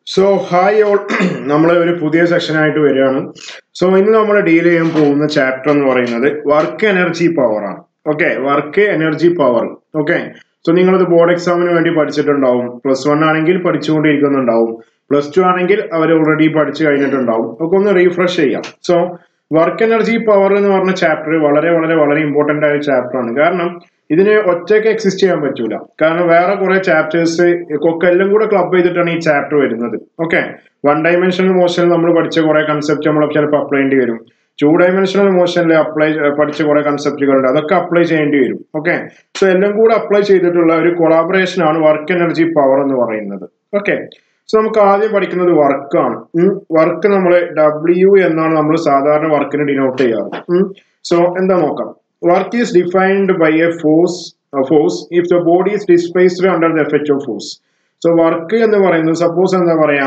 So, hi all. നമ്മൾ ഒരു പുതിയ സെക്ഷൻ ആയിട്ട് വരികയാണ്. സോ ഇന്ന് നമ്മൾ ഡീൽ ചെയ്യാൻ പോകുന്ന ചാപ്റ്റർ എന്ന് പറയുന്നത് വർക്ക് എനർജി പവർ ആണ്. Okay, work energy power. Okay, so നിങ്ങളത് ബോർഡ് എക്സാമിന് വേണ്ടി പഠിച്ചിട്ടുണ്ടാവും. +1 ആണെങ്കിൽ പഠിച്ചുകൊണ്ടിരിക്കുന്നുണ്ടാവും. +2 ആണെങ്കിൽ അവർ ഓൾറെഡി പഠിച്ചു കഴിഞ്ഞിട്ടുണ്ടാവും. ഒക്കെ ഒന്ന് റീഫ്രഷ് ചെയ്യാം. സോ വർക്ക് എനർജി പവർ എന്ന് പറഞ്ഞ ചാപ്റ്റർ വളരെ വളരെ വളരെ ഇമ്പോർട്ടന്റ് ആയ ചാപ്റ്റർ ആണ്. കാരണം ഇതിന് ഒറ്റയ്ക്ക് എക്സിസ്റ്റ് ചെയ്യാൻ പറ്റൂല. കാരണം വേറെ കുറെ ചാപ്റ്റേഴ്സ് ഒക്കെ എല്ലാം കൂടെ ക്ലബ് ചെയ്തിട്ടാണ് ഈ ചാപ്റ്റർ വരുന്നത്. ഓക്കെ, 1 ഡയമെൻഷണൽ മോഷനിൽ നമ്മൾ പഠിച്ച കുറെ കൺസെപ്റ്റ് നമ്മൾ ചിലപ്പോൾ അപ്ലൈ ചെയ്യേണ്ടി വരും. 2 ഡയമെൻഷണൽ മോഷനിൽ പഠിച്ച കുറെ കൺസെപ്റ്റുകളുണ്ട്, അതൊക്കെ അപ്ലൈ ചെയ്യേണ്ടി വരും. ഓക്കെ, സോ എല്ലാം കൂടെ അപ്ലൈ ചെയ്തിട്ടുള്ള ഒരു കൊളാബറേഷൻ ആണ് വർക്ക് എനർജി പവർ എന്ന് പറയുന്നത്. ഓക്കെ, സോ നമുക്ക് ആദ്യം പഠിക്കുന്നത് വർക്കാണ്. വർക്ക് നമ്മൾ W എന്നാണ് നമ്മൾ സാധാരണ വർക്കിന് ഡിനോട്ട് ചെയ്യാറ്. സോ എന്താ നോക്കാം. Work is defined by a force if the body is displaced under the effect of force. So work എന്ന് പറയുന്നത് സപ്പോസ് എന്താ പറയാ,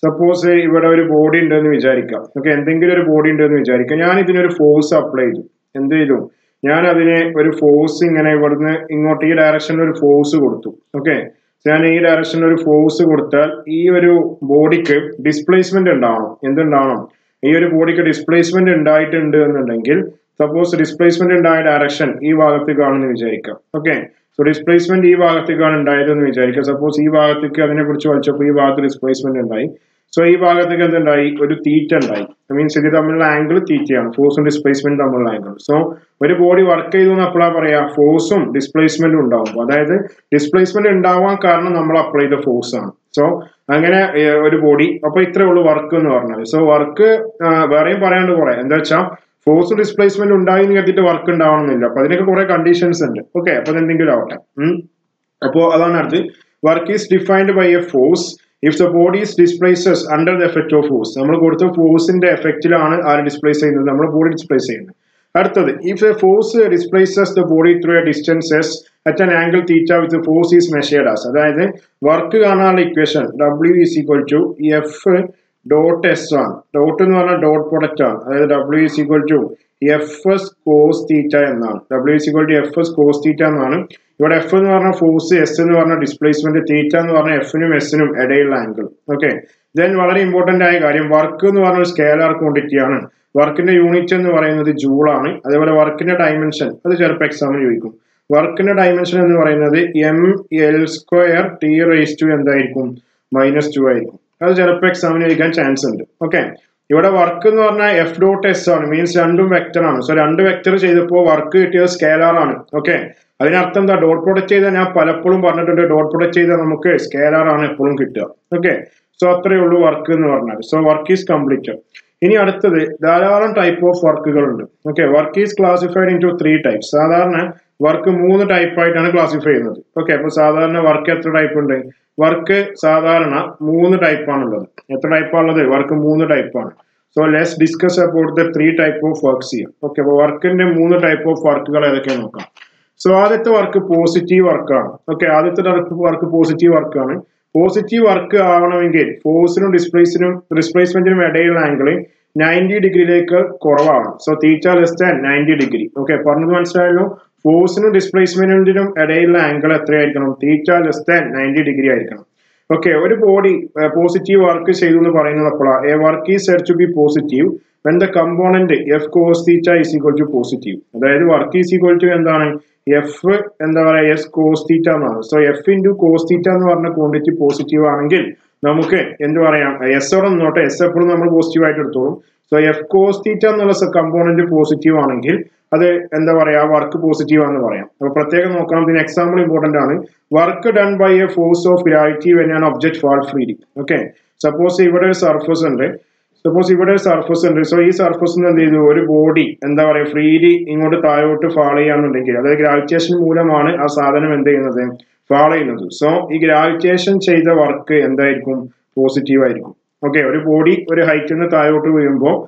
സപ്പോസ് ഇവിടെ ഒരു ബോഡി ഉണ്ടെന്ന് വിചാരിക്കാം. ഓക്കെ, എന്തെങ്കിലും ഒരു ബോഡി ഉണ്ടെന്ന് വിചാരിക്കാം. ഞാൻ ഇതിനൊരു ഫോഴ്സ് അപ്ലൈ ചെയ്തു. എന്ത് ചെയ്തു? ഞാൻ അതിനെ ഒരു ഫോഴ്സ് ഇങ്ങനെ ഇവിടുന്ന് ഇങ്ങോട്ട് ഈ ഡയറക്ഷനിൽ ഒരു ഫോഴ്സ് കൊടുത്തു. ഓക്കെ, ഞാൻ ഈ ഡയറക്ഷനിൽ ഒരു ഫോഴ്സ് കൊടുത്താൽ ഈ ഒരു ബോഡിക്ക് ഡിസ്പ്ലേസ്മെന്റ് ഉണ്ടാവണം. എന്തുണ്ടാവണം? ഈ ഒരു ബോഡിക്ക് ഡിസ്പ്ലേസ്മെന്റ് ഉണ്ടായിട്ടുണ്ട് എന്നുണ്ടെങ്കിൽ സപ്പോസ് ഡിസ്പ്ലേസ്മെന്റ് ഉണ്ടായ ഡയറക്ഷൻ ഈ ഭാഗത്തേക്കാണെന്ന് വിചാരിക്കാം. ഓക്കെ, സോ ഡിസ്പ്ലേസ്മെന്റ് ഈ ഭാഗത്തേക്കാണ് ഉണ്ടായതെന്ന് വിചാരിക്കാം. സപ്പോസ് ഈ ഭാഗത്തേക്ക് അതിനെ കുറിച്ച് വലിച്ചപ്പോൾ ഈ ഭാഗത്ത് ഡിസ്പ്ലേസ്മെന്റ് ഉണ്ടായി. സോ ഈ ഭാഗത്തേക്ക് എന്തുണ്ടായി? ഒരു തീറ്റ ഉണ്ടായി. മീൻസ് ഇത് തമ്മിലുള്ള ആംഗിൾ തീറ്റയാണ്, ഫോഴ്സും ഡിസ്പ്ലേസ്മെന്റ് തമ്മിലുള്ള ആംഗിൾ. സോ ഒരു ബോഡി വർക്ക് ചെയ്തു എന്ന് എപ്പോഴാണ് പറയാ? ഫോഴ്സും ഡിസ്പ്ലേസ്മെന്റും ഉണ്ടാവും. അതായത് ഡിസ്പ്ലേസ്മെന്റ് ഉണ്ടാവാൻ കാരണം നമ്മൾ അപ്ലൈ ചെയ്ത ഫോഴ്സ് ആണ്. സോ അങ്ങനെ ഒരു ബോഡി, അപ്പൊ ഇത്രേ ഉള്ളൂ വർക്ക് എന്ന് പറഞ്ഞാൽ. സോ വർക്ക് വേറെയും പറയാണ്ട് കുറെ, എന്താ വെച്ചാൽ ഫോഴ്സ് ഡിസ്പ്ലേസ്മെന്റ് ഉണ്ടായി എന്ന് കരുതിയിട്ട് വർക്ക് ഉണ്ടാവണമെന്നില്ല. അപ്പൊ അതിനൊക്കെ കുറെ കണ്ടീഷൻസ് ഉണ്ട്. ഓക്കെ, അപ്പൊ എന്തെങ്കിലും ആവട്ടെ. അപ്പോ അതാണ് അടുത്ത്. Work is defined by a force if the body is displaces under the effect of force. നമ്മൾ കൊടുത്ത ഫോഴ്സിന്റെ എഫക്റ്റിലാണ് ആര് ഡിസ്പ്ലേസ് ചെയ്യുന്നത്? നമ്മൾ ബോഡി ഡിസ്പ്ലേസ് ചെയ്യുന്നത്. അടുത്തത്, if a force displaces the body through a distances at an angle theta with force is measured as. അതായത് work കാണാനുള്ള equation W is equal to F dot S1. Dot എന്ന് പറഞ്ഞാൽ dot product ആണ്. അതായത് W is equal to FS cos theta എന്നാണ്. W is equal to FS cos theta എന്നാണ്. ഇവിടെ F എന്ന് പറഞ്ഞ ഫോഴ്സ്, S എന്ന് പറഞ്ഞ ഡിസ്പ്ലേസ്മെന്റ്, തീറ്റ എന്ന് പറഞ്ഞ F-നും S-നും ഇടയിലുള്ള ആംഗിൾ. ഓക്കെ, ദെൻ വളരെ ഇമ്പോർട്ടന്റ് ആയ കാര്യം, വർക്ക് എന്ന് പറഞ്ഞ ഒരു സ്കേലാർ ക്വാണ്ടിറ്റി ആണ്. വർക്കിന്റെ യൂണിറ്റ് എന്ന് പറയുന്നത് ജൂൾ ആണ്. അതേപോലെ വർക്കിന്റെ ഡയമെൻഷൻ, അത് ചിലപ്പോൾ എക്സാമിന് ചോദിക്കും. വർക്കിന്റെ ഡയമെൻഷൻ എന്ന് പറയുന്നത് mL² T⁻² എന്തായിരിക്കും? -2 ആയിരിക്കും. അത് ചിലപ്പോൾ എക്സാമിന് ചോദിക്കാൻ ചാൻസ് ഉണ്ട്. ഓക്കെ, ഇവിടെ വർക്ക് എന്ന് പറഞ്ഞാൽ F.S ആണ്. മീൻസ് രണ്ടും വെക്ടർ ആണ്. സോ 2 വെക്ടർ ചെയ്തപ്പോൾ വർക്ക് കിട്ടിയത് സ്കേലാർ ആണ്. ഓക്കെ, അതിനർത്ഥം എന്താ? ഡോട്ട് പ്രൊഡക്റ്റ് ചെയ്താൽ ഞാൻ പലപ്പോഴും പറഞ്ഞിട്ടുണ്ട്, ഡോട്ട് പ്രൊഡക്റ്റ് ചെയ്താൽ നമുക്ക് സ്കേലാർ ആണ് എപ്പോഴും കിട്ടുക. ഓക്കെ, സോ അത്രയേ ഉള്ളൂ വർക്ക് എന്ന് പറഞ്ഞാൽ. So work is complete. ഇനി അടുത്തത്, ധാരാളം ടൈപ്പ് ഓഫ് വർക്കുകൾ ഉണ്ട്. Okay, work is classified in to 3 types. സാധാരണ വർക്ക് 3 ടൈപ്പ് ആയിട്ടാണ് ക്ലാസിഫൈ ചെയ്യുന്നത്. ഓക്കെ, അപ്പൊ സാധാരണ വർക്ക് എത്ര ടൈപ്പ് ഉണ്ട്? വർക്ക് സാധാരണ 3 ടൈപ്പാണുള്ളത്. എത്ര ടൈപ്പാണുള്ളത്? വർക്ക് 3 ടൈപ്പാണ്. So let's discuss about the 3 type of works here. Okay, അപ്പൊ വർക്കിന്റെ 3 ടൈപ്പ് ഓഫ് വർക്കുകൾ ഏതൊക്കെയാണ് നോക്കാം. സോ ആദ്യത്തെ വർക്ക് പോസിറ്റീവ് വർക്കാണ്. ഓക്കെ, ആദ്യത്തെ വർക്ക് പോസിറ്റീവ് വർക്കാണ്. പോസിറ്റീവ് വർക്ക് ആവണമെങ്കിൽ ഫോഴ്സിനും ഡിസ്പ്ലേസ്മെന്റിനും ഇടയിലുള്ള ആംഗിൾ 90 ഡിഗ്രിയിലേക്ക് കുറവാണ്. So theta less than 90 degree. Okay, പറഞ്ഞത് മനസ്സിലായല്ലോ. ഫോഴ്സിനും ഡിസ്പ്ലേസ്മെന്റിനും ഇടയിലുള്ള ആംഗിൾ എത്രയായിരിക്കണം? തീറ്റ ലെസ് ദാൻ 90 ഡിഗ്രി ആയിരിക്കണം. ഓക്കെ, ഒരു ബോഡി പോസിറ്റീവ് വർക്ക് ചെയ്തു എന്ന് പറയുന്നത് അപ്പോഴാണ് a work is said to be positive when the component F cos theta is equal to positive. അതായത് വർക്ക് ഈസ് ഈക്വൽ ടു എന്താണ്? F എന്താ പറയാ? S cos തീറ്റ എന്നാണ്. സോ F × cos തീറ്റ എന്ന് പറഞ്ഞ ക്വാണ്ടിറ്റി പോസിറ്റീവ് ആണെങ്കിൽ നമുക്ക് എന്ത് പറയാം? S ഓടെ നോട്ടെ, S എപ്പോഴും നമ്മൾ പോസിറ്റീവ് ആയിട്ട് എടുത്തോളും. സോ F cos തീറ്റ എന്നുള്ള കമ്പോണന്റ് പോസിറ്റീവ് ആണെങ്കിൽ അത് എന്താ പറയാ? വർക്ക് പോസിറ്റീവ് ആണെന്ന് പറയാം. അപ്പൊ പ്രത്യേകം നോക്കണം. ഇതിന് എക്സാമ്പിൾ ഇമ്പോർട്ടന്റ് ആണ്. Work done by a force of gravity when an object fall freely. Okay, suppose ഇവിടെ ഒരു സർഫസ് ഉണ്ട്. സോ ഈ സർഫസ് എന്ത് ചെയ്തു? ഒരു ബോഡി എന്താ പറയാ? ഫ്രീലി ഇങ്ങോട്ട് താഴോട്ട് ഫാൾ ചെയ്യാന്നുണ്ടെങ്കിൽ, അതായത് ഗ്രാവിറ്റേഷൻ മൂലമാണ് ആ സാധനം എന്ത് ചെയ്യുന്നത്? ഫാൾ ചെയ്യുന്നത്. സോ ഈ ഗ്രാവിറ്റേഷൻ ചെയ്ത വർക്ക് എന്തായിരിക്കും? പോസിറ്റീവ് ആയിരിക്കും. ഓക്കെ, ഒരു ബോഡി ഒരു ഹൈറ്റിൽ നിന്ന് താഴോട്ട്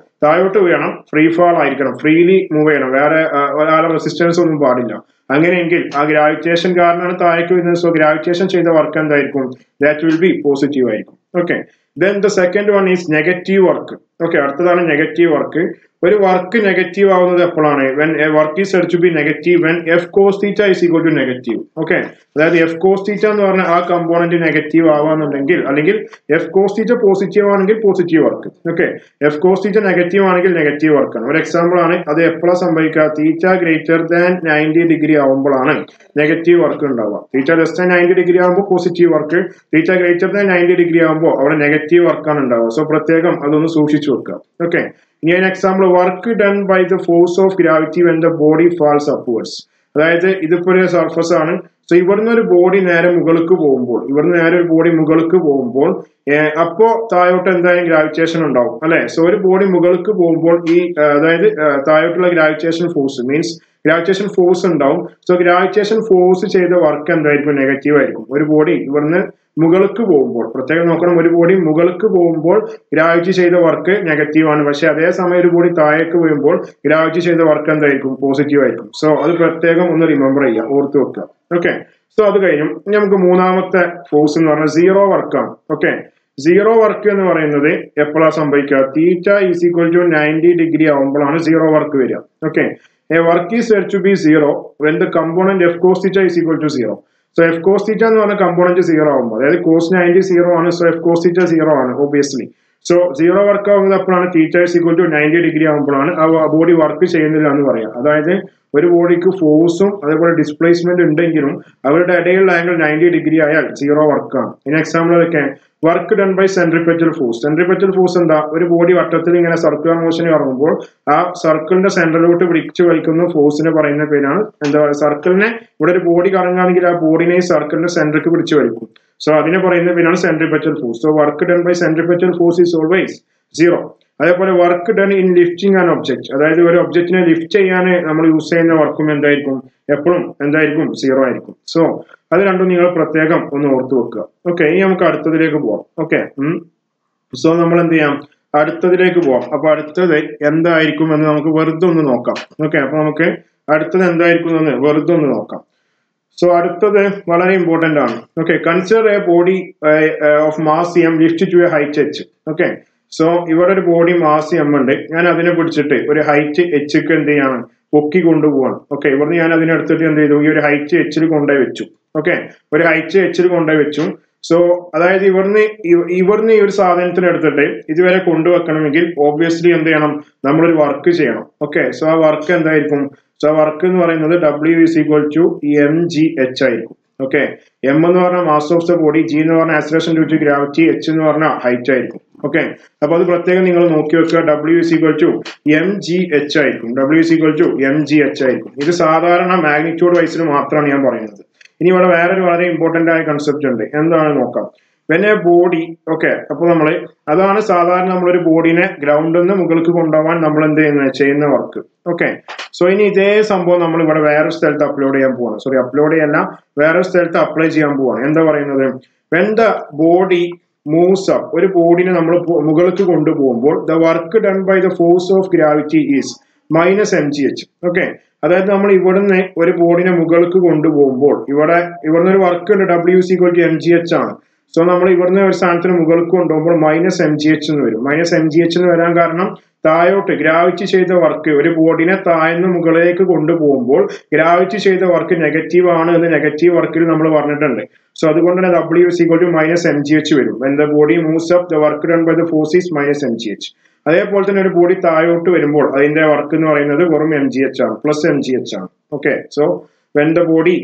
വീഴണം, ഫ്രീ ഫാൾ ആയിരിക്കണം, ഫ്രീലി മൂവ് ചെയ്യണം, വേറെ ഒരാളുടെ റെസിസ്റ്റൻസ് ഒന്നും പാടില്ല. അങ്ങനെയെങ്കിൽ ആ ഗ്രാവിറ്റേഷൻ കാരണമാണ് താഴേക്ക് വരുന്നത്. സോ ഗ്രാവിറ്റേഷൻ ചെയ്ത വർക്ക് എന്തായിരിക്കും? ദാറ്റ് വിൽ ബി പോസിറ്റീവ് ആയിരിക്കും. Okay, Then the second one is negative work. Okay, അടുത്തതാണ് നെഗറ്റീവ് വർക്ക്. ഒരു വർക്ക് നെഗറ്റീവ് ആവുന്നത് എപ്പോഴാണ്? when a work is said to be negative when f cos theta is equal to negative. Okay, അതായത് f cos theta എന്ന് പറഞ്ഞ ആ component negative ആവാന്നുണ്ടെങ്കിൽ, അല്ലെങ്കിൽ f cos theta positive ആണെങ്കിൽ positive work. Okay, f cos theta negative ആണെങ്കിൽ negative വർക്കാണ്. ഒരു example ആണ്. അത് എപ്പോഴാണ് സംഭവിക്കുക? തീറ്റ ഗ്രേറ്റർ ദാൻ 90 ഡിഗ്രി ആവുമ്പോഴാണ് നെഗറ്റീവ് വർക്ക് ഉണ്ടാവുക. തീറ്റ ലെസ് ദാൻ 90 ഡിഗ്രി ആകുമ്പോൾ positive work, theta greater than 90 degree ആകുമ്പോൾ അവിടെ നെഗറ്റീവ് വർക്കാണ് ഉണ്ടാവുക. സോ പ്രത്യേകം അതൊന്ന് സൂക്ഷിച്ചു വെക്കുക. ഓക്കെ, ഇനി ഒരു example, work done by the force of gravity when the body falls upwards. അതായത് ഇതിപ്പോ ഒരു സർഫസ് ആണ്. സോ ഇവിടുന്ന് ഒരു ബോഡി നേരെ മുകൾക്ക് പോകുമ്പോൾ, അപ്പോ താഴോട്ട് എന്തായാലും ഗ്രാവിറ്റേഷൻ ഉണ്ടാവും അല്ലെ. സോ ഒരു ബോഡി മുകൾക്ക് പോകുമ്പോൾ ഈ അതായത് താഴോട്ടുള്ള gravitation force means gravitation force ഉണ്ടാവും. സോ ഗ്രാവിറ്റേഷൻ ഫോഴ്സ് ചെയ്ത വർക്ക് എന്തായിരിക്കും? നെഗറ്റീവ് ആയിരിക്കും. ഒരു ബോഡി ഇവിടുന്ന് മുകൾക്ക് പോകുമ്പോൾ, പ്രത്യേകം നോക്കണം, ഒരു ബോഡി മുകൾക്ക് പോകുമ്പോൾ ഗ്രാവിറ്റി ചെയ്ത വർക്ക് നെഗറ്റീവ് ആണ്. പക്ഷെ അതേസമയം ഒരു ബോഡി താഴേക്ക് വീഴുമ്പോൾ ഗ്രാവിറ്റി ചെയ്ത വർക്ക് എന്തായിരിക്കും? പോസിറ്റീവ് ആയിരിക്കും. സോ അത് പ്രത്യേകം ഒന്ന് റിമെമ്പർ ചെയ്യുക, ഓർത്ത് വെക്കുക. ഓക്കെ, സോ അത് കഴിഞ്ഞു നമുക്ക് മൂന്നാമത്തെ ഫോഴ്സ് എന്ന് പറഞ്ഞാൽ സീറോ വർക്കാണ്. ഓക്കെ, സീറോ വർക്ക് എന്ന് പറയുന്നത് എപ്പോഴാണ് സംഭവിക്കുക? Theta is equal to 90 degree ആവുമ്പോഴാണ് സീറോ വർക്ക് വരിക. Okay, a work is said to be zero when the component f cos theta is equal to 0. So f cos theta എന്ന് പറഞ്ഞ component 0 ആവുമ്പോൾ, അതായത് cos 90 0 ആണ്. സോ f cos theta 0 ആണ് obviously. So zero work ആവുന്നത് എപ്പോഴാണ്? Theta is equal to 90 degree ആവുമ്പോഴാണ് ആ ബോഡി വർക്ക് ചെയ്യുന്നില്ല എന്ന് പറയാം. അതായത് ഒരു ബോഡിക്ക് ഫോഴ്സും അതേപോലെ ഡിസ്പ്ലേസ്മെന്റ് ഉണ്ടെങ്കിലും അവരുടെ ഇടയിലുള്ള ആംഗിൾ 90 ഡിഗ്രി ആയാൽ സീറോ വർക്കാണ്. ഇതിന് എക്സാമ്പിൾ അതൊക്കെ work done by centripetal force. Centripetal force എന്താ? ഒരു ബോഡി വട്ടത്തിൽ ഇങ്ങനെ സർക്കുലർ മോഷന് കറങ്ങുമ്പോൾ ആ സർക്കിളിന്റെ സെന്ററിലോട്ട് പിടിച്ചു വലിക്കുന്ന ഫോഴ്സിനെ പറയുന്ന പേരാണ് എന്താ പറയുക? സർക്കിളിനെ ഇവിടെ ഒരു ബോഡി കറങ്ങുകയാണെങ്കിൽ ആ ബോഡിനെ സർക്കിളിന്റെ സെന്ററിലേക്ക് പിടിച്ചു വലിക്കും. സോ അതിനെ പറയുന്ന പേരാണ് centripetal force. So work done by centripetal force is always 0. അതേപോലെ work done in lifting an object, അതായത് ഒരു ഒബ്ജക്റ്റിനെ ലിഫ്റ്റ് ചെയ്യാൻ നമ്മൾ യൂസ് ചെയ്യുന്ന വർക്കും എന്തായിരിക്കും? എപ്പോഴും എന്തായിരിക്കും? 0 ആയിരിക്കും. സോ അത് രണ്ടും നിങ്ങൾ പ്രത്യേകം ഒന്ന് ഓർത്ത് വെക്കുക. ഓക്കെ, ഇനി നമുക്ക് അടുത്തതിലേക്ക് പോവാം. ഓക്കെ, സോ നമ്മൾ എന്ത് ചെയ്യാം? അടുത്തതിലേക്ക് പോവാം. അപ്പൊ അടുത്തത് എന്തായിരിക്കും എന്ന് നമുക്ക് വെറുതെ ഒന്ന് നോക്കാം. ഓക്കെ, അപ്പൊ നമുക്ക് അടുത്തത് എന്തായിരിക്കും എന്ന് വെറുതെ ഒന്ന് നോക്കാം. സോ അടുത്തത് വളരെ ഇമ്പോർട്ടന്റ് ആണ്. Okay, consider a body of mass m lift to a height h. Okay, so ഇവിടെ ഒരു ബോഡി മാസ് m ഉണ്ട്. ഞാൻ അതിനെ പിടിച്ചിട്ട് ഒരു ഹൈറ്റ് h എന്ത് ചെയ്യാണ്? പൊക്കി കൊണ്ടുപോവാണ്. ഓക്കെ, ഇവിടുന്ന് ഞാൻ അതിനെടുത്തിട്ട് എന്ത് ചെയ്തു? ഈ ഒരു ഹൈറ്റ് h കൊണ്ടുപോയി വെച്ചു. ഓക്കെ, ഒരു ഹൈറ്റ് h കൊണ്ടുപോയി വെച്ചു. സോ അതായത് ഇവിടുന്ന് ഈ ഒരു സാധനത്തിന് എടുത്തിട്ട് ഇതുവരെ കൊണ്ടുവെക്കണമെങ്കിൽ ഓബ്വിയസ്ലി എന്ത് ചെയ്യണം? നമ്മളൊരു വർക്ക് ചെയ്യണം. ഓക്കെ, സോ ആ വർക്ക് എന്തായിരിക്കും? സോ ആ വർക്ക് എന്ന് പറയുന്നത് W is equal to mgh ആയിരിക്കും. ഓക്കെ, m എന്ന് പറഞ്ഞാൽ mass of the body, g എന്ന് പറഞ്ഞാൽ acceleration due to gravity, h എന്ന് പറഞ്ഞാൽ ഹൈറ്റ് ആയിരിക്കും. ഓക്കെ, അപ്പൊ അത് പ്രത്യേകം നിങ്ങൾ നോക്കി വെക്കുക. W is equal to mgh ആയിരിക്കും. W is equal to mgh ആയിരിക്കും. ഇത് സാധാരണ മാഗ്നിറ്റ്യൂഡ് വൈസിന് മാത്രമാണ് ഞാൻ പറയുന്നത്. ഇനി ഇവിടെ വേറൊരു വളരെ ഇമ്പോർട്ടന്റ് ആയ കൺസെപ്റ്റ് ഉണ്ട്. എന്താണ് നോക്കാം? വെൻ എ ബോഡി, ഓക്കെ, അപ്പൊ അതാണ് സാധാരണ നമ്മളൊരു ബോഡിനെ ഗ്രൗണ്ടിൽ നിന്ന് മുകൾക്ക് കൊണ്ടുപോകാൻ നമ്മൾ എന്ത് ചെയ്യുന്ന വർക്ക്. ഓക്കെ, സോ ഇനി ഇതേ സംഭവം നമ്മൾ ഇവിടെ വേറൊരു സ്ഥലത്ത് അപ്ലോഡ് ചെയ്യാൻ പോവാണ്. അപ്ലോഡ് ചെയ്യല്ല, വേറൊരു സ്ഥലത്ത് അപ്ലൈ ചെയ്യാൻ പോവാണ്. എന്താ പറയുന്നത്? When the body moves up, ഒരു ബോഡിനെ നമ്മൾ മുകൾക്ക് കൊണ്ടുപോകുമ്പോൾ the work done by the force of gravity is -mgh. Okay, അതായത് നമ്മൾ ഇവിടുന്ന് ഒരു ബോഡിനെ മുകൾക്ക് കൊണ്ടുപോകുമ്പോൾ ഇവിടുന്ന് ഒരു വർക്ക് ഉണ്ട്. W is equal to mgh ആണ്. സോ നമ്മൾ ഇവിടുന്ന് ഒരു സ്ഥാനത്തിന് മുകൾക്ക് കൊണ്ടുപോകുമ്പോൾ -mgh എന്ന് വരും. -mgh എന്ന് വരാൻ കാരണം താഴോട്ട് ഗ്രാവിറ്റി ചെയ്ത വർക്ക്, ഒരു ബോഡിനെ താഴ്ന്ന് മുകളിലേക്ക് കൊണ്ടുപോകുമ്പോൾ ഗ്രാവിറ്റി ചെയ്ത വർക്ക് നെഗറ്റീവ് ആണ് എന്ന് നെഗറ്റീവ് വർക്കിൽ നമ്മൾ പറഞ്ഞിട്ടുണ്ട്. സോ അതുകൊണ്ട് തന്നെ W is equal to -mgh വരും. When the body moves up, the work done by the force is -mgh. അതേപോലെ തന്നെ ഒരു ബോഡി താഴോട്ട് വരുമ്പോൾ അതിന്റെ വർക്ക് എന്ന് പറയുന്നത് വെറും mgh ആണ്, +mgh ആണ്. Okay, so when the body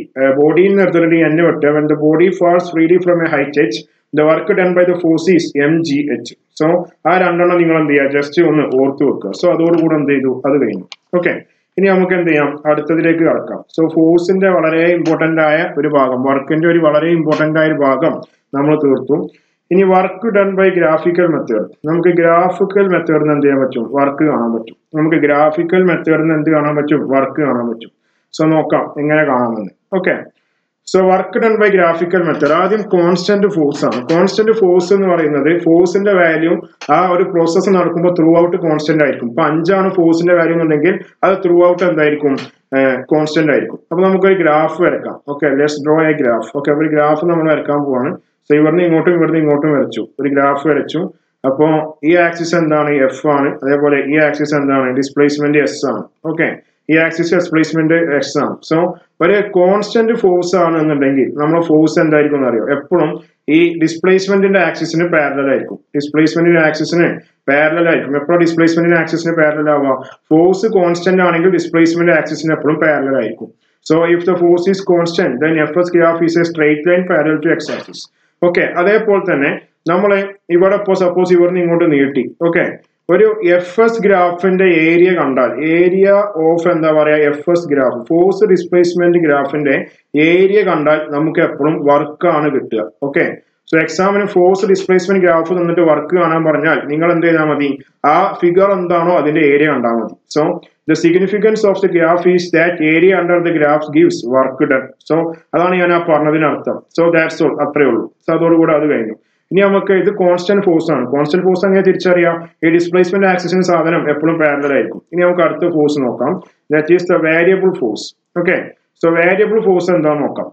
എന്ന് എടുത്തിട്ട് n വെട്ടുക, when the body falls freely from a height h, the work done by the force is mgh. So ആ രണ്ടെണ്ണം നിങ്ങൾ എന്ത് ചെയ്യുക? ജസ്റ്റ് ഒന്ന് ഓർത്ത് വെക്കുക. സോ അതോടുകൂടെ എന്ത് ചെയ്തു? അത് കഴിഞ്ഞു. ഓക്കെ, ഇനി നമുക്ക് എന്ത് ചെയ്യാം? അടുത്തതിലേക്ക് കടക്കാം. സോ ഫോഴ്സിന്റെ വളരെ ഇമ്പോർട്ടന്റ് ആയ ഒരു ഭാഗം, വർക്കിന്റെ ഒരു വളരെ ഇമ്പോർട്ടന്റ് ആയ ഒരു ഭാഗം നമ്മൾ തീർത്തു. ഇനി work done by graphical method. നമുക്ക് ഗ്രാഫിക്കൽ മെത്തേഡിന് എന്ത് ചെയ്യാൻ പറ്റും? വർക്ക് കാണാൻ പറ്റും. നമുക്ക് ഗ്രാഫിക്കൽ മെത്തേഡിന് എന്ത് കാണാൻ പറ്റും? വർക്ക് കാണാൻ പറ്റും. സോ നോക്കാം എങ്ങനെ കാണാമെന്ന്. Okay, so work done by graphical method. ആദ്യം കോൺസ്റ്റന്റ് ഫോഴ്സ് ആണ്. കോൺസ്റ്റന്റ് ഫോഴ്സ് എന്ന് പറയുന്നത് ഫോഴ്സിന്റെ വാല്യൂ ആ ഒരു പ്രോസസ്സ് നടക്കുമ്പോൾ ത്രൂ ഔട്ട് കോൺസ്റ്റന്റ് ആയിരിക്കും. ഇപ്പൊ 5 ആണ് ഫോഴ്സിന്റെ വാല്യൂ എന്നുണ്ടെങ്കിൽ അത് ത്രൂ ഔട്ട് എന്തായിരിക്കും? കോൺസ്റ്റന്റ് ആയിരിക്കും. അപ്പൊ നമുക്കൊരു ഗ്രാഫ് വരക്കാം. Okay, let's draw A graph. Okay, ഒരു ഗ്രാഫ് നമ്മൾ വരക്കാൻ പോവാണ്. സോ ഇവിടുന്ന് ഇങ്ങോട്ടും വരച്ചു, ഒരു ഗ്രാഫ് വരച്ചു. അപ്പോൾ ഈ ആക്സിസ് എന്താണ്? എഫ് ആണ്. അതേപോലെ ഈ ആക്സിസ് എന്താണ്? ഡിസ്പ്ലേസ്മെന്റ് എസ് ആണ്. ഓക്കെ, ഈ ആക്സിസ് ഡിസ്പ്ലേസ്മെന്റ് എസ് ആണ്. സോ ഒരു കോൺസ്റ്റന്റ് ഫോഴ്സ് ആണ് എന്നുണ്ടെങ്കിൽ നമ്മളെ ഫോഴ്സ് എന്തായിരിക്കും എന്നറിയോ? എപ്പോഴും ഈ ഡിസ്പ്ലേസ്മെന്റിന്റെ ആക്സിസിന് പാരലൽ ആയിരിക്കും. ഡിസ്പ്ലേസ്മെന്റിന്റെ ആക്സിസിന് പാരലൽ ആയിരിക്കും. എപ്പോഴും ഡിസ്പ്ലേസ്മെന്റിന്റെ ആക്സിസിന് പാരലൽ ആവുക? ഫോഴ്സ് കോൺസ്റ്റന്റ് ആണെങ്കിൽ ഡിസ്പ്ലേസ്മെന്റ് ആക്സിസിന് എപ്പോഴും പാരലൽ ആയിരിക്കും. So if the force is constant, then Fs graph is a straight line parallel to x axis. Okay, അതേപോലെ തന്നെ നമ്മളെ ഇവിടെ ഇപ്പോൾ സപ്പോസ് ഇവിടുന്ന് ഇങ്ങോട്ട് നീട്ടി. ഓക്കെ, ഒരു എഫ് എസ് ഗ്രാഫിന്റെ ഏരിയ കണ്ടാൽ, ഏരിയ ഓഫ് എന്താ പറയാ, F S graph force displacement ഗ്രാഫിന്റെ ഏരിയ കണ്ടാൽ നമുക്ക് എപ്പോഴും വർക്കാണ് കിട്ടുക. ഓക്കെ, സോ എക്സാമിന് ഫോഴ്സ് ഡിസ്പ്ലേസ്മെന്റ് ഗ്രാഫ് തന്നിട്ട് വർക്ക് കാണാൻ പറഞ്ഞാൽ നിങ്ങൾ എന്ത് ചെയ്താൽ മതി? ആ ഫിഗർ എന്താണോ അതിന്റെ ഏരിയ കണ്ടാൽ മതി. So the significance of the graph is that area under the graph gives work done. So അതാണ് ഞാൻ ആ പറഞ്ഞതിനർത്ഥം. സോ ദാറ്റ്സ് ഓൾ, അത്രേ ഉള്ളൂ. സോ അതോടുകൂടെ അത് കഴിഞ്ഞു. ഇനി നമുക്ക് ഇത് കോൺസ്റ്റന്റ് ഫോഴ്സ് ആണ്. കോൺസ്റ്റന്റ് ഫോഴ്സ് അങ്ങനെ തിരിച്ചറിയാം? ഈ ഡിസ്പ്ലേസ്മെന്റ് ആക്സിസിന് സാധനം എപ്പോഴും പാരലൽ ആയിരിക്കും. ഇനി നമുക്ക് അടുത്ത ഫോഴ്സ് നോക്കാം. That is the variable force. Okay, so variable force എന്താണെന്ന് നോക്കാം.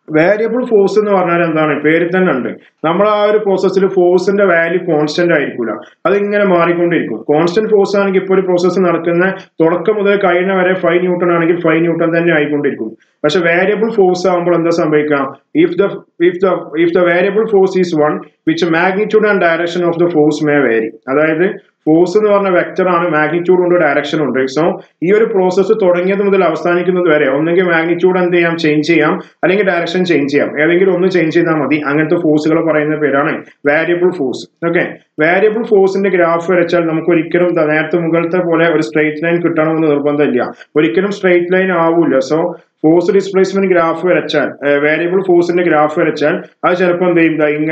വേരിയബിൾ ഫോഴ്സ് എന്ന് പറഞ്ഞാൽ എന്താണ്? പേരിൽ തന്നെ ഉണ്ട്. നമ്മൾ ആ ഒരു പ്രോസസ്സിൽ ഫോഴ്സിന്റെ വാല്യൂ കോൺസ്റ്റന്റ് ആയിരിക്കില്ല, അത് ഇങ്ങനെ മാറിക്കൊണ്ടിരിക്കും. കോൺസ്റ്റന്റ് ഫോഴ്സ് ആണെങ്കിൽ ഇപ്പോൾ ഒരു പ്രോസസ്സ് നടക്കുന്ന തുടക്കം മുതൽ കഴിയുന്ന വരെ 5 ന്യൂട്ടൺ ആണെങ്കിൽ 5 ന്യൂട്ടൺ തന്നെ ആയിക്കൊണ്ടിരിക്കും. പക്ഷെ വേരിയബിൾ ഫോഴ്സ് ആകുമ്പോൾ എന്താ സംഭവിക്കാം? if the variable force is 1, which magnitude and direction of the force may vary. അതായത് ഫോഴ്സ് എന്ന് പറഞ്ഞ വെക്ടർ ആണ്, മാഗ്നിറ്റ്യൂഡ് ഉണ്ട്, ഡയറക്ഷൻ ഉണ്ട്. സോ ഈ ഒരു പ്രോസസ്സ് തുടങ്ങിയത് മുതൽ അവസാനിക്കുന്നത് വരെ ഒന്നെങ്കിൽ മാഗ്നിറ്റ്യൂഡ് എന്ത് ചെയ്യാം? ചേഞ്ച് ചെയ്യാം, അല്ലെങ്കിൽ ഡയറക്ഷൻ ചേഞ്ച് ചെയ്യാം. ഏതെങ്കിലും ഒന്ന് ചേഞ്ച് ചെയ്താൽ മതി. അങ്ങനത്തെ ഫോഴ്സുകൾ പറയുന്ന പേരാണ് വേരിയബിൾ ഫോഴ്സ്. ഓക്കെ, വേരിയബിൾ ഫോഴ്സിന്റെ ഗ്രാഫ് വരച്ചാൽ നമുക്ക് ഒരിക്കലും നേരത്തെ മുകളിലത്തെ പോലെ ഒരു സ്ട്രെയിറ്റ് ലൈൻ കിട്ടണമെന്ന് നിർബന്ധമില്ല. ഒരിക്കലും സ്ട്രെയിറ്റ് ലൈൻ ആവൂല. സോ ഫോഴ്സ് ഡിസ്പ്ലേസ്മെന്റ് ഗ്രാഫ് വരച്ചാൽ, വേരിയബിൾ ഫോഴ്സിന്റെ ഗ്രാഫ് വരച്ചാൽ അത് ചിലപ്പോൾ എന്ത് ചെയ്യും?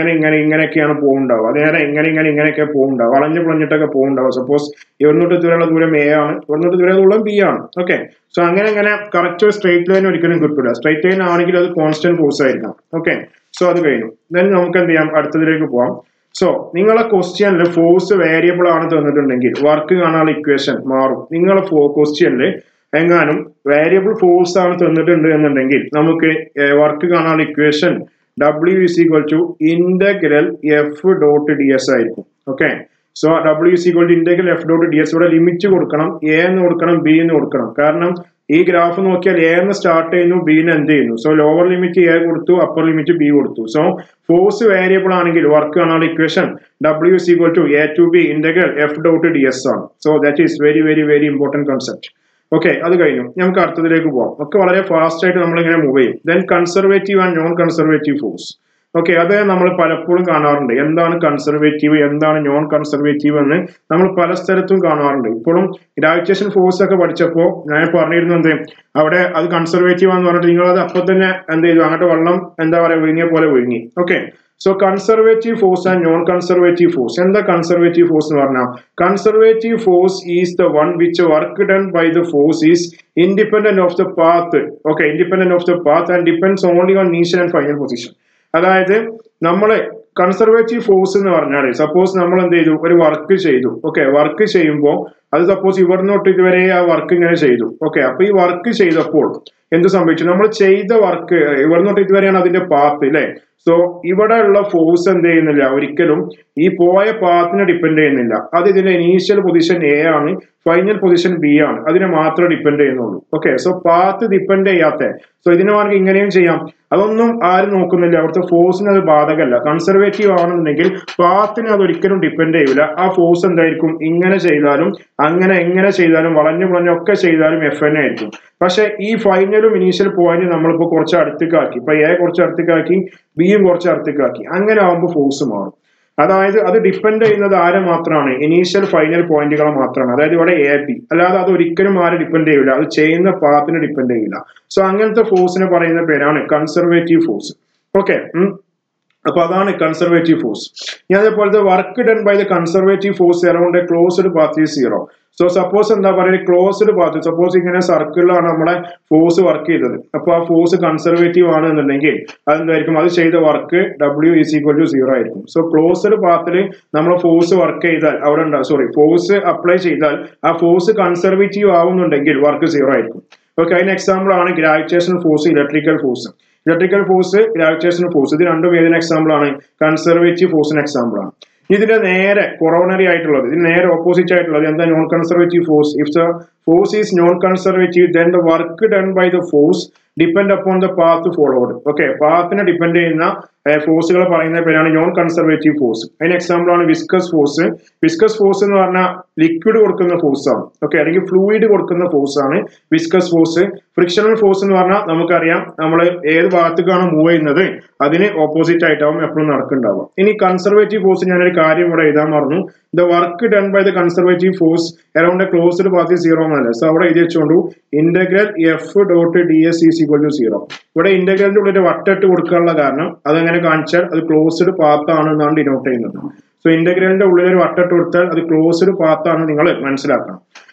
ഇങ്ങനെയൊക്കെയാണ് പോകുന്നുണ്ടാവുക. അത് നേരെ ഇങ്ങനെയൊക്കെ പോകുന്നുണ്ടാവും, വളഞ്ഞു പൊളഞ്ഞിട്ടൊക്കെ പോകുന്നുണ്ടാവും. സപ്പോസ് ഇവിടുന്നോട്ട് ഇതുവരെയുള്ള ദൂരം എ ആണ്, ഇവിടുന്നോട്ട് ഇതുവരെ ദൂരം ബി ആണ്. ഓക്കെ, സോ അങ്ങനെ കറക്റ്റ് സ്ട്രെയിറ്റ് ലൈൻ ഒരിക്കലും കിട്ടില്ല. സ്ട്രെയിറ്റ് ലൈൻ ആണെങ്കിൽ അത് കോൺസ്റ്റന്റ് ഫോഴ്സ് ആയിരിക്കണം. ഓക്കെ, സോ അത് കഴിഞ്ഞു. ദെൻ നമുക്ക് എന്ത് ചെയ്യാം? അടുത്തതിലേക്ക് പോവാം. സോ നിങ്ങളെ ക്വസ്റ്റ്യനിൽ ഫോഴ്സ് വേരിയബിൾ ആണ് തന്നിട്ടുണ്ടെങ്കിൽ വർക്ക് കാണാനുള്ള ഇക്വേഷൻ മാറും. നിങ്ങളെ ക്വസ്റ്റ്യനിൽ എങ്ങാനും വേരിയബിൾ ഫോഴ്സ് ആണ് തന്നിട്ടുണ്ട് എന്നുണ്ടെങ്കിൽ നമുക്ക് വർക്ക് കാണാനുള്ള equation W is equal to integral F dot ds ആയിരിക്കും. Okay, so W is equal to integral F dot ds. ഇവിടെ ലിമിറ്റ് കൊടുക്കണം, എ എന്ന് കൊടുക്കണം, ബി എന്ന് കൊടുക്കണം. കാരണം ഈ ഗ്രാഫ് നോക്കിയാൽ എ എന്ന് സ്റ്റാർട്ട് ചെയ്യുന്നു, ബി എന്ന് എന്ത് ചെയ്യുന്നു. സോ ലോവർ ലിമിറ്റ് എ കൊടുത്തു, അപ്പർ ലിമിറ്റ് ബി കൊടുത്തു. സോ ഫോഴ്സ് വേരിയബിൾ ആണെങ്കിൽ വർക്ക് കാണാനുള്ള equation W is equal to A to B integral F dot ds ആണ്. So that is very very very important concept. Okay, അത് കഴിഞ്ഞു. നമുക്ക് അടുത്തതിലേക്ക് പോവാം. ഒക്കെ വളരെ ഫാസ്റ്റ് ആയിട്ട് നമ്മളിങ്ങനെ മൂവ് ചെയ്യും. Then conservative and non conservative force. Okay, അത് നമ്മൾ പലപ്പോഴും കാണാറുണ്ട്. എന്താണ് കൺസർവേറ്റീവ്, എന്താണ് നോൺ കൺസർവേറ്റീവ് എന്ന് നമ്മൾ പല സ്ഥലത്തും കാണാറുണ്ട്. ഇപ്പോഴും ഗ്രാവിറ്റേഷൻ ഫോഴ്സ് ഒക്കെ പഠിച്ചപ്പോൾ ഞാൻ പറഞ്ഞിരുന്നു എന്ത്, അവിടെ അത് കൺസർവേറ്റീവ് എന്ന് പറഞ്ഞിട്ട് നിങ്ങൾ അത് അപ്പൊ തന്നെ എന്ത് ചെയ്തു? അങ്ങോട്ട് വെള്ളം എന്താ പറയുക, വിഴുങ്ങിയ പോലെ വിഴുങ്ങി. Okay, so conservative force and non conservative force. എന്താ കൺസർവേറ്റീവ് ഫോഴ്സ് എന്ന് പറഞ്ഞാൽ? Conservative force is the one which work done by the force is independent of the path. Okay, independent of the path and depends only on initial and final position. അതായത് നമ്മള് conservative force എന്ന് പറഞ്ഞാൽ suppose നമ്മൾ എന്ത് ചെയ്തു? ഒരു work ചെയ്തു. Okay, work ചെയ്യുമ്പോൾ അത് സപ്പോസ് ഇവിടുന്നോട്ട് ഇതുവരെ ആ വർക്ക് ഇങ്ങനെ ചെയ്തു. ഓക്കെ, അപ്പൊ ഈ വർക്ക് ചെയ്തപ്പോൾ എന്ത് സംഭവിച്ചു? നമ്മൾ ചെയ്ത വർക്ക് ഇവിടുന്നോട്ട് ഇതുവരെയാണ് അതിന്റെ പാത്ത് അല്ലെ. സോ ഇവിടെ ഉള്ള ഫോഴ്സ് എന്ത് ചെയ്യുന്നില്ല? ഒരിക്കലും ഈ പോയ പാത്തിനെ ഡിപ്പെൻഡ് ചെയ്യുന്നില്ല. അത് ഇതിന്റെ ഇനീഷ്യൽ പൊസിഷൻ എ ആണ്, ഫൈനൽ പൊസിഷൻ ബി ആണ്, അതിനെ മാത്രമേ ഡിപ്പെൻഡ് ചെയ്യുന്നുള്ളൂ. ഓക്കെ, സോ പാത്ത് ഡിപ്പെൻഡ് ചെയ്യാത്ത, സോ ഇതിന് വേണമെങ്കിൽ ഇങ്ങനെയും ചെയ്യാം. അതൊന്നും ആരും നോക്കുന്നില്ല. അവിടുത്തെ ഫോഴ്സിന് അത് ബാധകമല്ല. കൺസർവേറ്റീവ് ആണെന്നുണ്ടെങ്കിൽ പാത്തിന് അത് ഒരിക്കലും ഡിപ്പെൻഡ് ചെയ്യില്ല. ആ ഫോഴ്സ് എന്തായിരിക്കും? ഇങ്ങനെ ചെയ്താലും എങ്ങനെ ചെയ്താലും വളഞ്ഞൊക്കെ ചെയ്താലും എഫ് തന്നെ ആയിരിക്കും. പക്ഷെ ഈ ഫൈനലും ഇനീഷ്യൽ പോയിന്റ് നമ്മളിപ്പോ കുറച്ച് അടുത്തേക്കാക്കി, ഇപ്പൊ എ കുറച്ച് അടുത്തേക്കാക്കി, ബിയും കുറച്ച് അടുത്തേക്കാക്കി. അങ്ങനെ ആകുമ്പോൾ ഫോഴ്സ് മാറും. അതായത് അത് ഡിപ്പെൻഡ് ചെയ്യുന്നത് ആരെ മാത്രമാണ്? ഇനീഷ്യൽ ഫൈനൽ പോയിന്റുകളെ മാത്രമാണ്. അതായത് ഇവിടെ എ ബി, അല്ലാതെ അത് ഒരിക്കലും ആരെ ഡിപ്പെൻഡ് ചെയ്യില്ല. അത് ചെയ്യുന്ന പാത്തിനെ ഡിപ്പെൻഡ് ചെയ്യില്ല. സോ അങ്ങനത്തെ ഫോഴ്സിനെ പറയുന്ന പേരാണ് കൺസർവേറ്റീവ് ഫോഴ്സ്. ഓക്കെ, അപ്പൊ അതാണ് കൺസർവേറ്റീവ് ഫോഴ്സ്. ഞാൻ അതേപോലത്തെ work done by the conservative force around a closed path is 0. So suppose എന്താ പറയുക? ക്ലോസ്ഡ് പാത്ത്, സപ്പോസ് ഇങ്ങനെ സർക്കിളിലാണ് നമ്മളെ ഫോഴ്സ് വർക്ക് ചെയ്തത്. അപ്പൊ ആ ഫോഴ്സ് കൺസർവേറ്റീവ് ആണ് എന്നുണ്ടെങ്കിൽ അതെന്തായിരിക്കും? അത് ചെയ്ത work W is equal to 0 ആയിരിക്കും. സോ ക്ലോസ്ഡ് പാത്തിൽ നമ്മൾ ഫോഴ്സ് വർക്ക് ചെയ്താൽ അവിടെ ഫോഴ്സ് അപ്ലൈ ചെയ്താൽ ആ ഫോഴ്സ് കൺസർവേറ്റീവ് ആവുന്നുണ്ടെങ്കിൽ വർക്ക് 0 ആയിരിക്കും. ഓക്കെ, അതിന് എക്സാമ്പിൾ ആണ് gravitational force, electrical force. Electrical force, gravitational force, ഇത് രണ്ടും ഏതിന് എക്സാമ്പിൾ ആണ്? കൺസർവേറ്റീവ് ഫോഴ്സിന് എക്സാമ്പിൾ ആണ്. ഇതിന്റെ നേരെ കൊറോണറി ആയിട്ടുള്ളത്, ഇതിന് നേരെ ഓപ്പോസിറ്റ് ആയിട്ടുള്ളത് എന്താ? Non conservative force. If the force is known conservative then the work done by the force depend upon the path followed. Okay, പാത്തിനെ ഡിപ്പെൻഡ് ചെയ്യുന്ന ഫോഴ്സുകൾ പറയുന്ന പേരാണ് നോൺ കൺസർവേറ്റീവ് ഫോഴ്സ്. അതിന് എക്സാമ്പിൾ ആണ് വിസ്കസ് ഫോഴ്സ്. വിസ്കസ് ഫോഴ്സ് എന്ന് പറഞ്ഞാൽ liquid കൊടുക്കുന്ന ഫോഴ്സ് ആണ്. ഓക്കെ, അല്ലെങ്കിൽ ഫ്ലൂയിഡ് കൊടുക്കുന്ന ഫോഴ്സ് ആണ് വിസ്കസ് ഫോഴ്സ്. ഫ്രിക്ഷണൽ ഫോഴ്സ് എന്ന് പറഞ്ഞാൽ നമുക്കറിയാം നമ്മൾ ഏത് ഭാഗത്തേക്കാണ് മൂവ് ചെയ്യുന്നത് അതിന് ഓപ്പോസിറ്റ് ആയിട്ടാവും എപ്പോഴും നടക്കുന്നുണ്ടാവുക. ഇനി കൺസർവേറ്റീവ് ഫോഴ്സ് ഞാനൊരു കാര്യം ഇവിടെ എഴുതാൻ മറന്നു. The work done by the conservative force around a closed path 0 എന്നല്ലേ. സോ അവിടെ എഴുതി വെച്ചോണ്ടു integral F dot D S is equal to 0. ഇവിടെ ഇന്റഗ്രലിന്റെ ഉള്ളിൽ വട്ടിട്ട് കൊടുക്കാനുള്ള കാരണം അതെങ്ങനെ കാണിച്ചാൽ അത് ക്ലോസ്ഡ് പാത്ത് ആണ് എന്നാണ് ഡിനോട്ട് ചെയ്യുന്നത്. സോ ഇന്റഗ്രലിന്റെ ഉള്ളിൽ ഒരു വട്ടിട്ട് കൊടുത്താൽ അത് ക്ലോസ്ഡ് പാത്ത് ആണ് നിങ്ങൾ മനസ്സിലാക്കണം.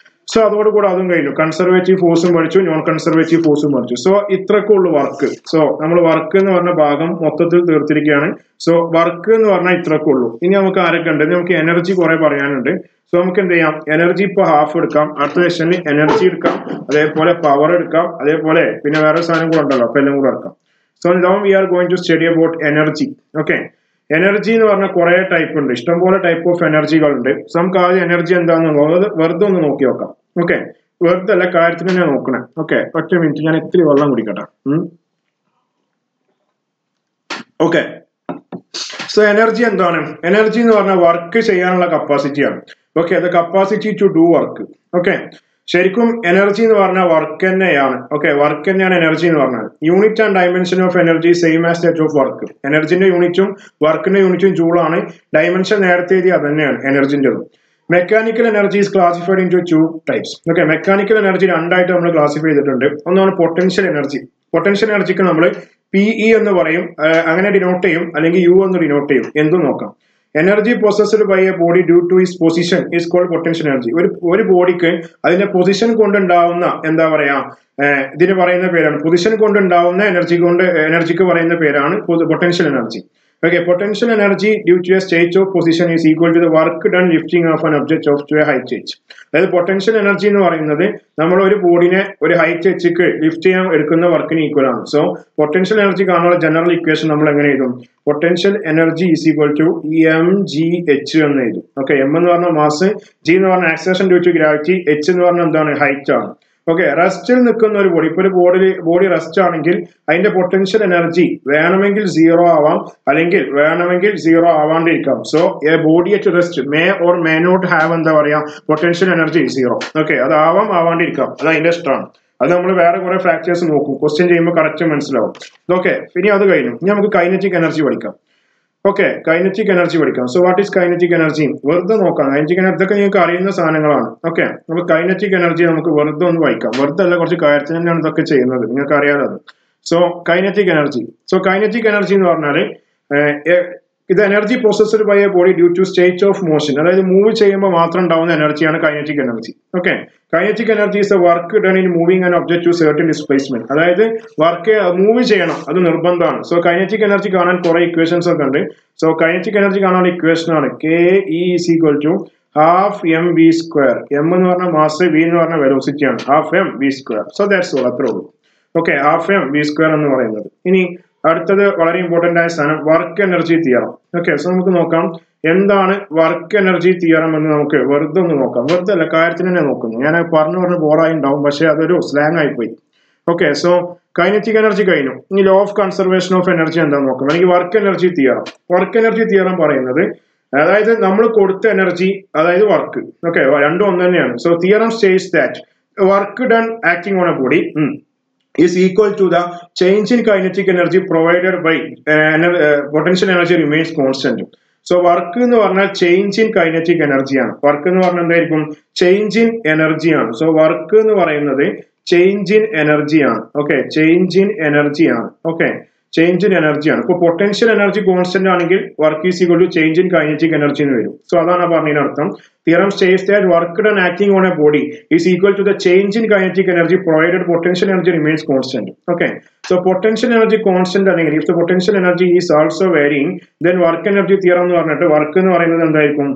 സോ അതോടുകൂടെ അതും കഴിഞ്ഞു. കൺസർവേറ്റീവ് ഫോഴ്സും പഠിച്ചു, നോൺ കൺസർവേറ്റീവ് ഫോഴ്സും പഠിച്ചു. സോ ഇത്രയൊക്കെ ഉള്ളു വർക്ക്. സോ നമ്മൾ വർക്ക് എന്ന് പറഞ്ഞ ഭാഗം മൊത്തത്തിൽ തീർത്തിരിക്കുകയാണ്. സോ വർക്ക് എന്ന് പറഞ്ഞാൽ ഇത്രയൊക്കെ ഉള്ളൂ. ഇനി നമുക്ക് ആരൊക്കെ ഉണ്ട്? നമുക്ക് എനർജി കുറെ പറയാനുണ്ട്. സോ നമുക്ക് എന്ത് ചെയ്യാം? എനർജി ഇപ്പൊ ഹാഫ് എടുക്കാം, അടുത്ത സെഷനിൽ എനർജി എടുക്കാം, അതേപോലെ പവർ എടുക്കാം, അതേപോലെ പിന്നെ വേറെ സാധനം കൂടെ ഉണ്ടല്ലോ, അപ്പൊ എല്ലാം കൂടെ എടുക്കാം. So now we are going to study about energy. Okay, energy എന്ന് പറഞ്ഞാൽ കുറെ ടൈപ്പ് ഉണ്ട്, ഇഷ്ടംപോലെ ടൈപ്പ് ഓഫ് എനർജികളുണ്ട്. സോ നമുക്ക് ആദ്യം എനർജി എന്താണെന്നുള്ളത് വെറുതെ ഒന്ന് നോക്കി നോക്കാം. ഓക്കെ, വെറുതെ അല്ല, കാര്യത്തിന് തന്നെ നോക്കണേ. ഓക്കെ, ഒറ്റ മിനിറ്റ്, ഞാൻ ഇത്തിരി വെള്ളം കുടിക്കട്ടെ. ഓക്കെ, സോ എനർജി എന്താണ്? എനർജി എന്ന് പറഞ്ഞാൽ വർക്ക് ചെയ്യാനുള്ള കപ്പാസിറ്റിയാണ്. Okay, the capacity to do work. Okay, ശരിക്കും എനർജി എന്ന് പറഞ്ഞാൽ വർക്ക് തന്നെയാണ്. ഓക്കെ, വർക്ക് തന്നെയാണ് എനർജി എന്ന് പറഞ്ഞാൽ. Unit and dimension of energy same as that of work. എനർജിന്റെ യൂണിറ്റും വർക്കിന്റെ യൂണിറ്റും ജൂളാണ്. ഡയമെൻഷൻ നേരത്തെ എഴുതി അത് തന്നെയാണ് എനർജിന്റെ. Mechanical energy is classified in to 2 types. Okay, mechanical energy രണ്ടായിട്ട് നമ്മൾ ക്ലാസിഫൈ ചെയ്തിട്ടുണ്ട്. ഒന്നാണ് പൊട്ടൻഷ്യൽ എനർജി. പൊട്ടൻഷ്യൽ എനർജിക്ക് നമ്മൾ PE എന്ന് പറയും, അങ്ങനെ ഡിനോട്ട് ചെയ്യും, അല്ലെങ്കിൽ U എന്ന് ഡിനോട്ട് ചെയ്യും. എന്തും നോക്കാം. Energy possessed by a body due to its position is called potential energy. ഒരു ബോഡിക്ക് അതിന്റെ പൊസിഷൻ കൊണ്ടുണ്ടാവുന്ന എന്താ പറയാ, ഇതിന് പറയുന്ന പേരാണ് പൊസിഷൻ കൊണ്ടുണ്ടാവുന്ന എനർജിക്ക് പറയുന്ന പേരാണ് potential energy. Okay, potential energy due to a state of position is equal to the work done lifting of an object of to a height h. അതായത് പൊട്ടൻഷ്യൽ എനർജി എന്ന് പറയുന്നത് നമ്മൾ ഒരു ബോഡിനെ ഒരു ഹൈറ്റ് എച്ച്ക്ക് ലിഫ്റ്റ് ചെയ്യാൻ എടുക്കുന്ന വർക്കിന് ഈക്വൽ ആണ്. സോ പൊട്ടൻഷ്യൽ എനർജി കാണാനുള്ള ജനറൽ ഇക്വേഷൻ നമ്മൾ എങ്ങനെ എഴുതും? Potential energy is equal to mgh എന്ന് എഴുതും. ഓക്കെ, m എന്ന് പറഞ്ഞാൽ മാസ്, g എന്ന് പറഞ്ഞാൽ acceleration due to gravity, h എന്ന് പറഞ്ഞാൽ എന്താണ്? ഹൈറ്റ് ആണ്. ഓക്കെ, റെസ്റ്റിൽ നിൽക്കുന്ന ഒരു ബോഡി, ഇപ്പൊ ഒരു ബോഡി റെസ്റ്റ് ആണെങ്കിൽ അതിന്റെ പൊട്ടൻഷ്യൽ എനർജി വേണമെങ്കിൽ 0 ആവാം, അല്ലെങ്കിൽ വേണമെങ്കിൽ 0 ആവാണ്ടിരിക്കാം. So a body at rest may or may not have എന്താ പറയാ പൊട്ടൻഷ്യൽ എനർജി 0. ഓക്കെ, അത് ആവാണ്ടിരിക്കാം, അത് അതിന്റെ ഇഷ്ടമാണ്. അത് നമ്മൾ വേറെ കുറെ ഫാക്ടേഴ്സ് നോക്കും, ക്വസ്റ്റ്യൻ ചെയ്യുമ്പോൾ കറക്റ്റ് മനസ്സിലാവും. ഓക്കെ, ഇനി അത് കഴിഞ്ഞു. ഇനി നമുക്ക് കൈനറ്റിക് എനർജി പഠിക്കാം. ഓക്കെ, കൈനറ്റിക് എനർജി പഠിക്കാം. So what is kinetic energy? വെറുതെ നോക്കാം. കൈനറ്റിക് എനർജി ഇതൊക്കെ നിങ്ങൾക്ക് അറിയുന്ന സാധനങ്ങളാണ്. ഓക്കെ, നമുക്ക് കൈനറ്റിക് എനർജി നമുക്ക് വെറുതെ ഒന്ന് വായിക്കാം. വെറുതെ അല്ല, കുറച്ച് കാര്യത്തിന് തന്നെയാണ് ഇതൊക്കെ ചെയ്യുന്നത്, നിങ്ങൾക്ക് അറിയാലോ അത്. So kinetic energy. So kinetic energy എന്ന് പറഞ്ഞാൽ ഇത് energy processed by a body due to state of motion. അതായത് മൂവ് ചെയ്യുമ്പോൾ മാത്രം ഉണ്ടാവുന്ന എനർജിയാണ് kinetic energy. Okay, kinetic energy is a work done in moving an object to certain displacement. അതായത് work move ചെയ്യണം, അത് നിർബന്ധമാണ്. സോ കൈനറ്റിക് എനർജി കാണാൻ കുറെ ഇക്വേഷൻസ് ഒക്കെ ഉണ്ട്. സോ കൈനറ്റിക് എനർജി കാണാനുള്ള ഇക്വേഷൻ ആണ് KE is equal to half mv². m എന്ന് പറഞ്ഞാൽ മാസ്, v എന്ന് പറഞ്ഞാൽ വെലോസിറ്റി ആണ്. half mv². So that's all, അത്രേ ഉള്ളൂ. ഓക്കെ, half mv² എന്ന് പറയുന്നത്. ഇനി അടുത്തത് വളരെ ഇമ്പോർട്ടന്റ് ആയ സാധനം work energy theorem. Okay, so നമുക്ക് നോക്കാം എന്താണ് വർക്ക് എനർജി തിയറം എന്ന് നമുക്ക് വെറുതെ ഒന്ന് നോക്കാം. വെറുതെ അല്ല, കാര്യത്തിന് തന്നെ നോക്കുന്നു. ഞാൻ പറഞ്ഞു ബോറായി ഉണ്ടാവും, പക്ഷെ അതൊരു സ്ലാങ് ആയിപ്പോയി. ഓക്കെ, സോ കൈനറ്റിക് എനർജി കഴിഞ്ഞു. ഇനി law of conservation of energy എന്താണെന്ന് നോക്കാം, അല്ലെങ്കിൽ work energy theorem. Work energy theorem പറയുന്നത് അതായത് നമ്മൾ കൊടുത്ത എനർജി, അതായത് വർക്ക്. ഓക്കെ, രണ്ടും ഒന്ന് തന്നെയാണ്. So theorem states that work done acting on a body is equal to the change in kinetic energy provided by potential energy remains constant. So work എന്ന് പറഞ്ഞാൽ ചേഞ്ച് ഇൻ കൈനറ്റിക് എനർജിയാണ്. Work എന്ന് പറഞ്ഞാൽ എന്തായിരിക്കും? Change in എനർജിയാണ്. So work എന്ന് പറയുന്നത് change in എനർജിയാണ്. ഓക്കെ, ചേഞ്ച് ഇൻ എനർജിയാണ്. ഓക്കെ, ചേഞ്ച് ഇൻ എനർജിയാണ്. ഇപ്പൊ പൊട്ടൻഷ്യൽ എനർജി കോൺസ്റ്റന്റ് ആണെങ്കിൽ work is equal to change in kinetic energy എന്ന് വരും. സോ അതാണ് പറഞ്ഞതിന് അർത്ഥം. Theorem states that work done acting on a body is equal to the change in kinetic energy provided potential energy remains constant. Okay, so potential energy constant അല്ലെങ്കിൽ if the potential energy is also varying then work energy theorem എന്ന് പറഞ്ഞിട്ട് work എന്ന് പറയുന്നത് എന്തായിരിക്കും?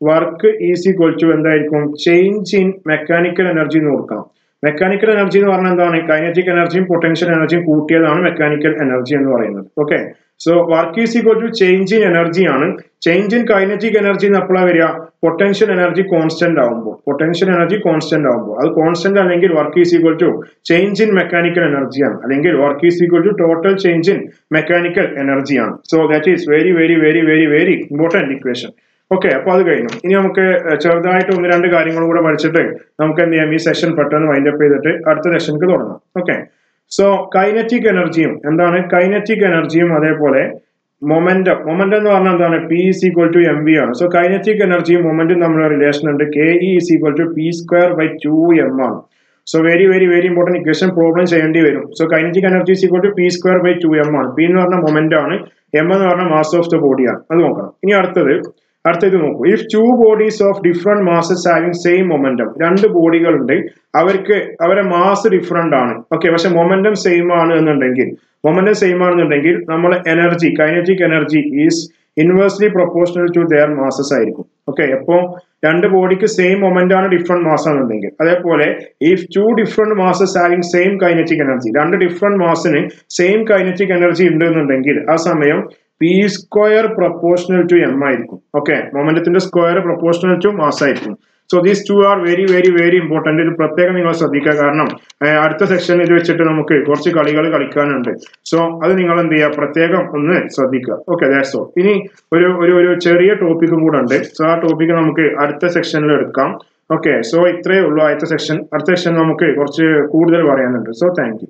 Work is equal to എന്തായിരിക്കും? Change in mechanical energy എന്ന് കൊടുക്കണം. Mechanical energy എന്ന് പറഞ്ഞാൽ എന്താണ്? കൈനറ്റിക് എനർജിയും പൊട്ടൻഷ്യൽ എനർജിയും കൂട്ടിയതാണ് മെക്കാനിക്കൽ എനർജി എന്ന് പറയുന്നത്. Okay, so work is equal to change in energy ആണ്. ചേഞ്ച് ഇൻ കൈനറ്റിക് എനർജി എപ്പോഴാണ് വരിക? പൊട്ടൻഷ്യൽ എനർജി കോൺസ്റ്റന്റ് ആവുമ്പോൾ. പൊട്ടൻഷ്യൽ എനർജി കോൺസ്റ്റന്റ് ആവുമ്പോൾ, അത് കോൺസ്റ്റന്റ് അല്ലെങ്കിൽ work is equal to change in mechanical energy ആണ്, അല്ലെങ്കിൽ work is equal to total change in mechanical energy ആണ്. So that is very very very very very important equation. Okay, അപ്പൊ അത് കഴിഞ്ഞു. ഇനി നമുക്ക് ചെറുതായിട്ട് 1-2 കാര്യങ്ങളും കൂടെ പഠിച്ചിട്ട് നമുക്ക് എന്ത് ചെയ്യാം, ഈ സെഷൻ പെട്ടെന്ന് വൈൻഡപ്പ് ചെയ്തിട്ട് അടുത്ത സെഷനിക്ക് തുടങ്ങാം. ഓക്കെ, സോ കൈനറ്റിക് എനർജിയും എന്താണ്? കൈനറ്റിക് എനർജിയും അതേപോലെ മൊമെന്റം. മൊമെന്റം എന്ന് പറഞ്ഞാൽ എന്താണ്? P is equal to mv ആണ്. സോ കൈനറ്റിക് എനർജിയും മൊമെന്റും തമ്മിലുള്ള റിലേഷൻ ഉണ്ട്. Ke is equal to p²/2m ആണ്. So very very very important equation problem ചെയ്യേണ്ടി വരും. So kinetic energy is equal to p²/2m ആണ്. P എന്ന് പറഞ്ഞാൽ മൊമെന്റ് ആണ്, m എന്ന് പറഞ്ഞാൽ മാസ് ഓഫ് ദ ബോഡി ആണ്. അത് നോക്കണം. ഇനി അടുത്തത് നോക്കൂ. If 2 bodies of different masses having same momentum. 2 ബോഡികൾ ഉണ്ട്, അവരെ മാസ് ഡിഫറെന്റ് ആണ്. ഓക്കെ, പക്ഷെ മൊമെന്റം സെയിം ആണ് എന്നുണ്ടെങ്കിൽ നമ്മൾ energy, kinetic energy is inversely proportional to their masses ആയിരിക്കും. ഓക്കെ, എപ്പോ 2 ബോഡിക്ക് സെയിം മൊമെന്റ് ആണ്, ഡിഫറെന്റ് മാസ് ആണെന്നുണ്ടെങ്കിൽ. അതേപോലെ if 2 different masses having same kinetic energy, 2 different മാസിന് സെയിം കൈനറ്റിക് എനർജി ഉണ്ട് എന്നുണ്ടെങ്കിൽ ആ സമയം p² പ്രൊപ്പോർഷണൽ ടു m ആയിരിക്കും. ഓക്കെ, മൊമെന്റത്തിന്റെ സ്ക്വയർ പ്രൊപ്പോർഷണൽ ടു മാസ് ആയിരിക്കും. So these 2 are very very very important. ഇത് പ്രത്യേകം നിങ്ങൾ ശ്രദ്ധിക്കുക, കാരണം അടുത്ത സെക്ഷനിൽ ഇത് വെച്ചിട്ട് നമുക്ക് കുറച്ച് കളികൾ കളിക്കാനുണ്ട്. സോ അത് നിങ്ങൾ എന്ത് ചെയ്യുക, പ്രത്യേകം ഒന്ന് ശ്രദ്ധിക്കുക. Okay, that's all. ഇനി ഒരു ചെറിയ ടോപ്പിക്കും കൂടെ ഉണ്ട്. സോ ആ ടോപ്പിക്ക് നമുക്ക് അടുത്ത സെക്ഷനിൽ എടുക്കാം. ഓക്കെ, സോ ഇത്രയേ ഉള്ളൂ ആദ്യത്തെ സെക്ഷൻ. അടുത്ത സെക്ഷൻ നമുക്ക് കുറച്ച് കൂടുതൽ പറയാനുണ്ട്. So thank you.